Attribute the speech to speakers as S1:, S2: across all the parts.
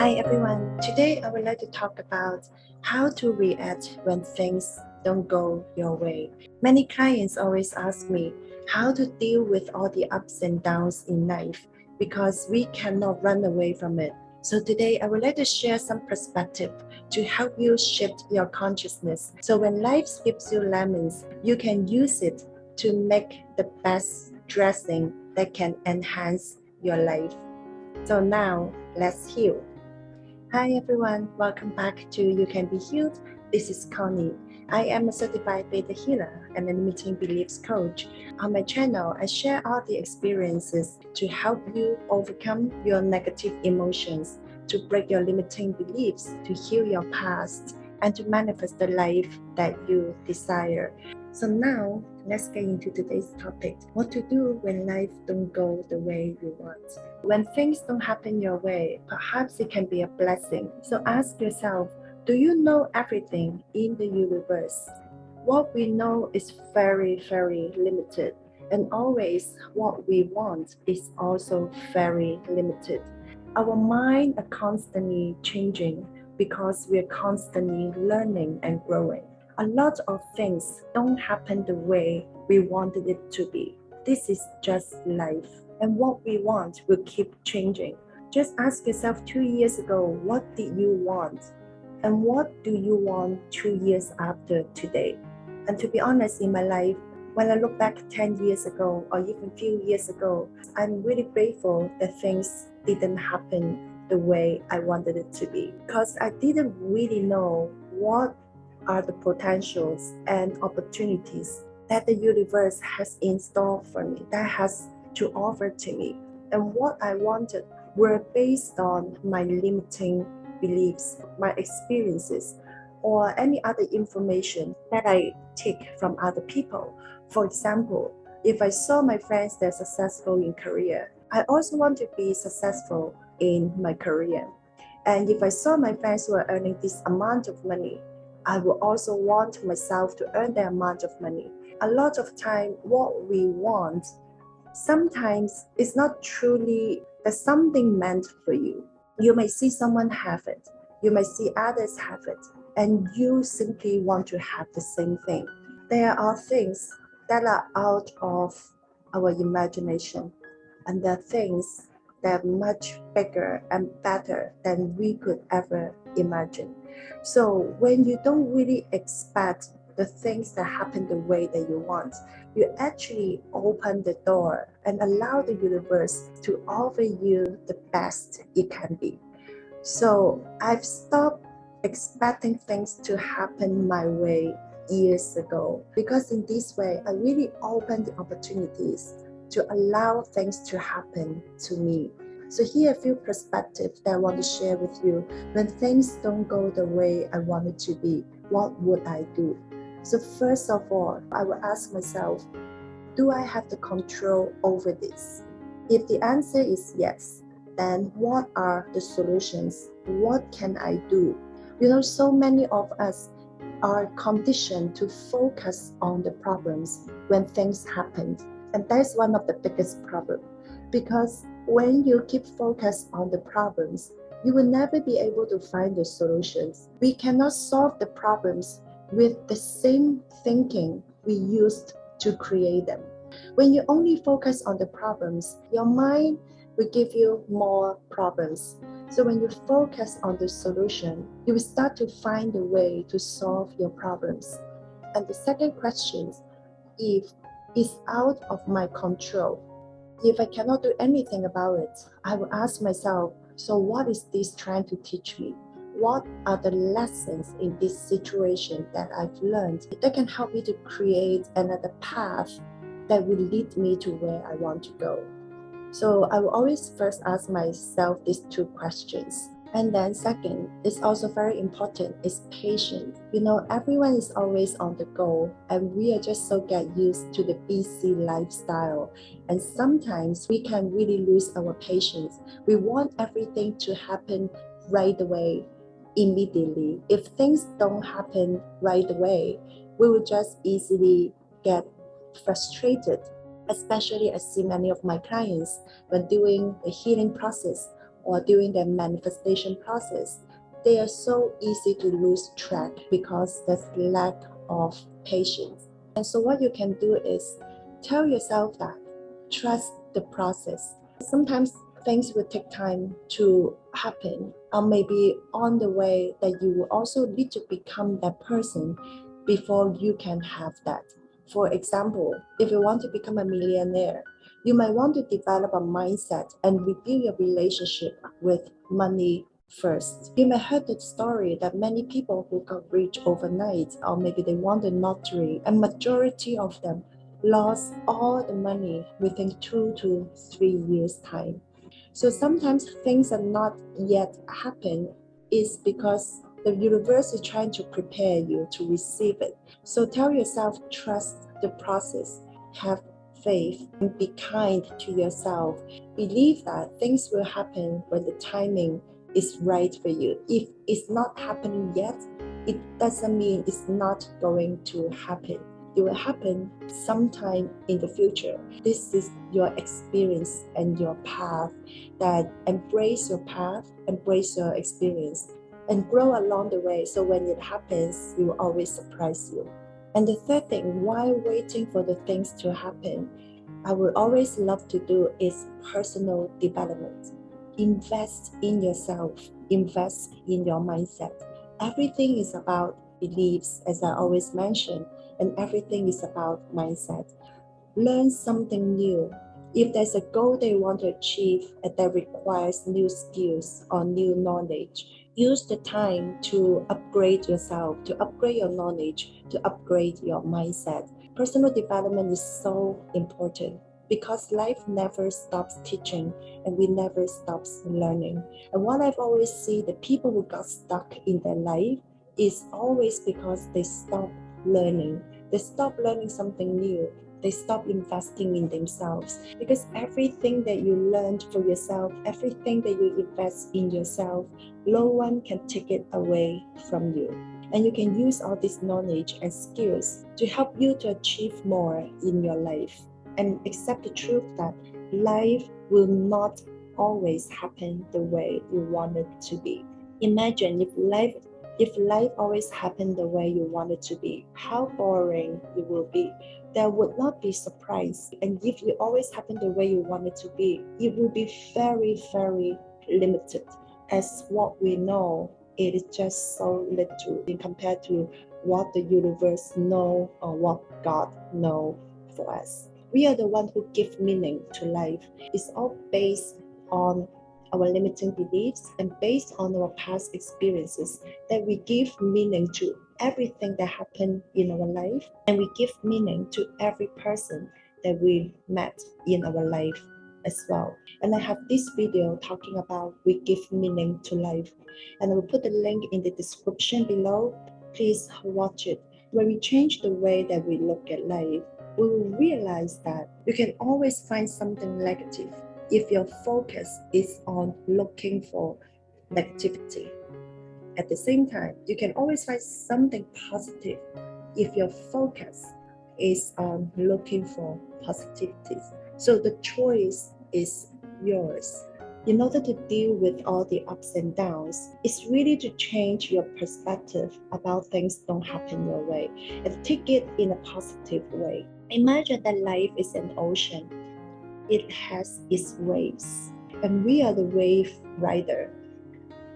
S1: Hi everyone, today I would like to talk about how to react when things don't go your way. Many clients always ask me how to deal with all the ups and downs in life because we cannot run away from it. So today I would like to share some perspective to help you shift your consciousness. So when life gives you lemons, you can use it to make the best dressing that can enhance your life. So now let's heal. Hi everyone, welcome back to You Can Be Healed. This is Connie. I am a certified beta healer and a limiting beliefs coach. On my channel, I share all the experiences to help you overcome your negative emotions, to break your limiting beliefs, to heal your past, and to manifest the life that you desire. So now, let's get into today's topic. What to do when life don't go the way you want. When things don't happen your way, perhaps it can be a blessing. So ask yourself, do you know everything in the universe? What we know is very, very limited. And always what we want is also very limited. Our minds are constantly changing because we're constantly learning and growing. A lot of things don't happen the way we wanted it to be. This is just life. And what we want will keep changing. Just ask yourself 2 years ago, what did you want? And what do you want 2 years after today? And to be honest, in my life, when I look back 10 years ago or even a few years ago, I'm really grateful that things didn't happen the way I wanted it to be. Because I didn't really know what are the potentials and opportunities that the universe has in store for me, that has to offer to me. And what I wanted were based on my limiting beliefs, my experiences, or any other information that I take from other people. For example, if I saw my friends that are successful in career, I also want to be successful in my career. And if I saw my friends who are earning this amount of money, I will also want myself to earn that amount of money. A lot of time, what we want, sometimes it's not truly that something meant for you. You may see someone have it, you may see others have it, and you simply want to have the same thing. There are things that are out of our imagination, and there are things that are much bigger and better than we could ever imagine. So when you don't really expect the things that happen the way that you want, you actually open the door and allow the universe to offer you the best it can be. So I've stopped expecting things to happen my way years ago, because in this way I really opened the opportunities to allow things to happen to me. So here are a few perspectives that I want to share with you. When things don't go the way I want it to be, what would I do? So first of all, I will ask myself, do I have the control over this? If the answer is yes, then what are the solutions? What can I do? So many of us are conditioned to focus on the problems when things happen. And that's one of the biggest problems, because when you keep focused on the problems, you will never be able to find the solutions. We cannot solve the problems with the same thinking we used to create them. When you only focus on the problems, your mind will give you more problems. So when you focus on the solution, you will start to find a way to solve your problems. And the second question, if it's out of my control, if I cannot do anything about it, I will ask myself, so what is this trying to teach me? What are the lessons in this situation that I've learned that can help me to create another path that will lead me to where I want to go? So I will always first ask myself these two questions. And then second, it's also very important, is patience. Everyone is always on the go, and we are just so get used to the busy lifestyle. And sometimes we can really lose our patience. We want everything to happen right away, immediately. If things don't happen right away, we will just easily get frustrated. Especially I see many of my clients when doing the healing process, or during the manifestation process, they are so easy to lose track because there's lack of patience. And so what you can do is tell yourself that trust the process. Sometimes things will take time to happen, or maybe on the way that you will also need to become that person before you can have that. For example, if you want to become a millionaire, you might want to develop a mindset and rebuild your relationship with money first. You may heard the story that many people who got rich overnight, or maybe they won the lottery, and majority of them lost all the money within 2 to 3 years time. So sometimes things are not yet happen is because the universe is trying to prepare you to receive it. So tell yourself, trust the process, have faith, and be kind to yourself. Believe that things will happen when the timing is right for you. If it's not happening yet, it doesn't mean it's not going to happen. It will happen sometime in the future. This is your experience and your path. That embrace your path, embrace your experience, and grow along the way. So when it happens, it will always surprise you. And the third thing, while waiting for the things to happen, I would always love to do is personal development. Invest in yourself, invest in your mindset. Everything is about beliefs, as I always mention, and everything is about mindset. Learn something new. If there's a goal that you want to achieve and that requires new skills or new knowledge, use the time to upgrade yourself, to upgrade your knowledge, to upgrade your mindset. Personal development is so important because life never stops teaching and we never stops learning. And what I've always seen, the people who got stuck in their life is always because they stopped learning. They stopped learning something new. They stop investing in themselves, because everything that you learned for yourself, everything that you invest in yourself, no one can take it away from you. And you can use all this knowledge and skills to help you to achieve more in your life. And accept the truth that life will not always happen the way you want it to be. Imagine if life always happened the way you want it to be, how boring it will be. There would not be surprise. And if it always happened the way you want it to be, it will be very, very limited. As what we know, it is just so little in compared to what the universe know or what God know for us. We are the one who give meaning to life. It's all based on our limiting beliefs and based on our past experiences that we give meaning to everything that happened in our life, and we give meaning to every person that we met in our life as well. And I have this video talking about we give meaning to life, and I will put the link in the description below. Please watch it. When we change the way that we look at life, we will realize that you can always find something negative if your focus is on looking for negativity. At the same time, you can always find something positive if your focus is on looking for positivity. So the choice is yours. In order to deal with all the ups and downs, it's really to change your perspective about things don't happen your way and take it in a positive way. Imagine that life is an ocean. It has its waves, and we are the wave rider.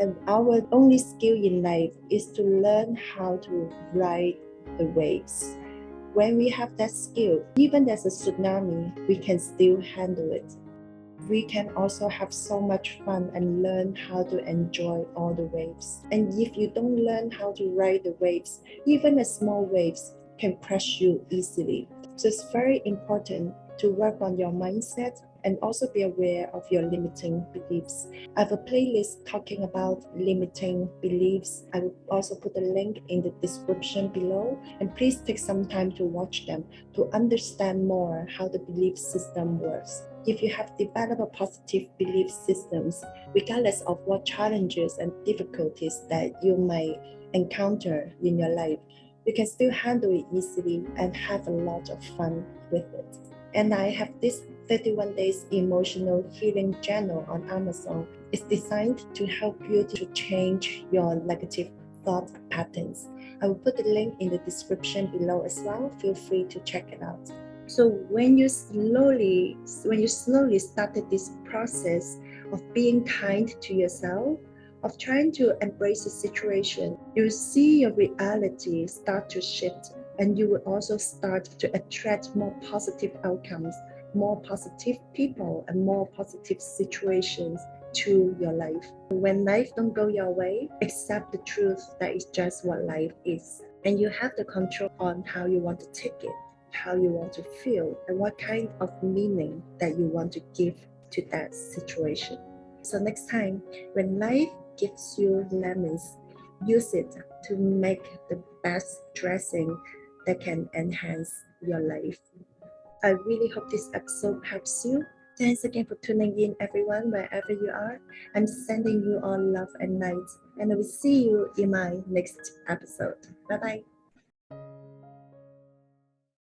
S1: And our only skill in life is to learn how to ride the waves. When we have that skill, even there's a tsunami, we can still handle it. We can also have so much fun and learn how to enjoy all the waves. And if you don't learn how to ride the waves, even the small waves can crush you easily. So it's very important to work on your mindset and also be aware of your limiting beliefs. I have a playlist talking about limiting beliefs. I will also put a link in the description below, and please take some time to watch them to understand more how the belief system works. If you have developed a positive belief systems, regardless of what challenges and difficulties that you might encounter in your life, you can still handle it easily and have a lot of fun with it. And I have this 31 Days Emotional Healing Journal on Amazon. It's designed to help you to change your negative thought patterns. I will put the link in the description below as well. Feel free to check it out. So when you slowly started this process of being kind to yourself, of trying to embrace the situation, you see your reality start to shift, and you will also start to attract more positive outcomes, more positive people, and more positive situations to your life. When life don't go your way, accept the truth that it's just what life is. And you have the control on how you want to take it, how you want to feel, and what kind of meaning that you want to give to that situation. So next time, when life gives you lemons, use it to make the best dressing that can enhance your life. I really hope this episode helps you. Thanks again for tuning in, everyone, wherever you are. I'm sending you all love and light, and I will see you in my next episode. Bye bye.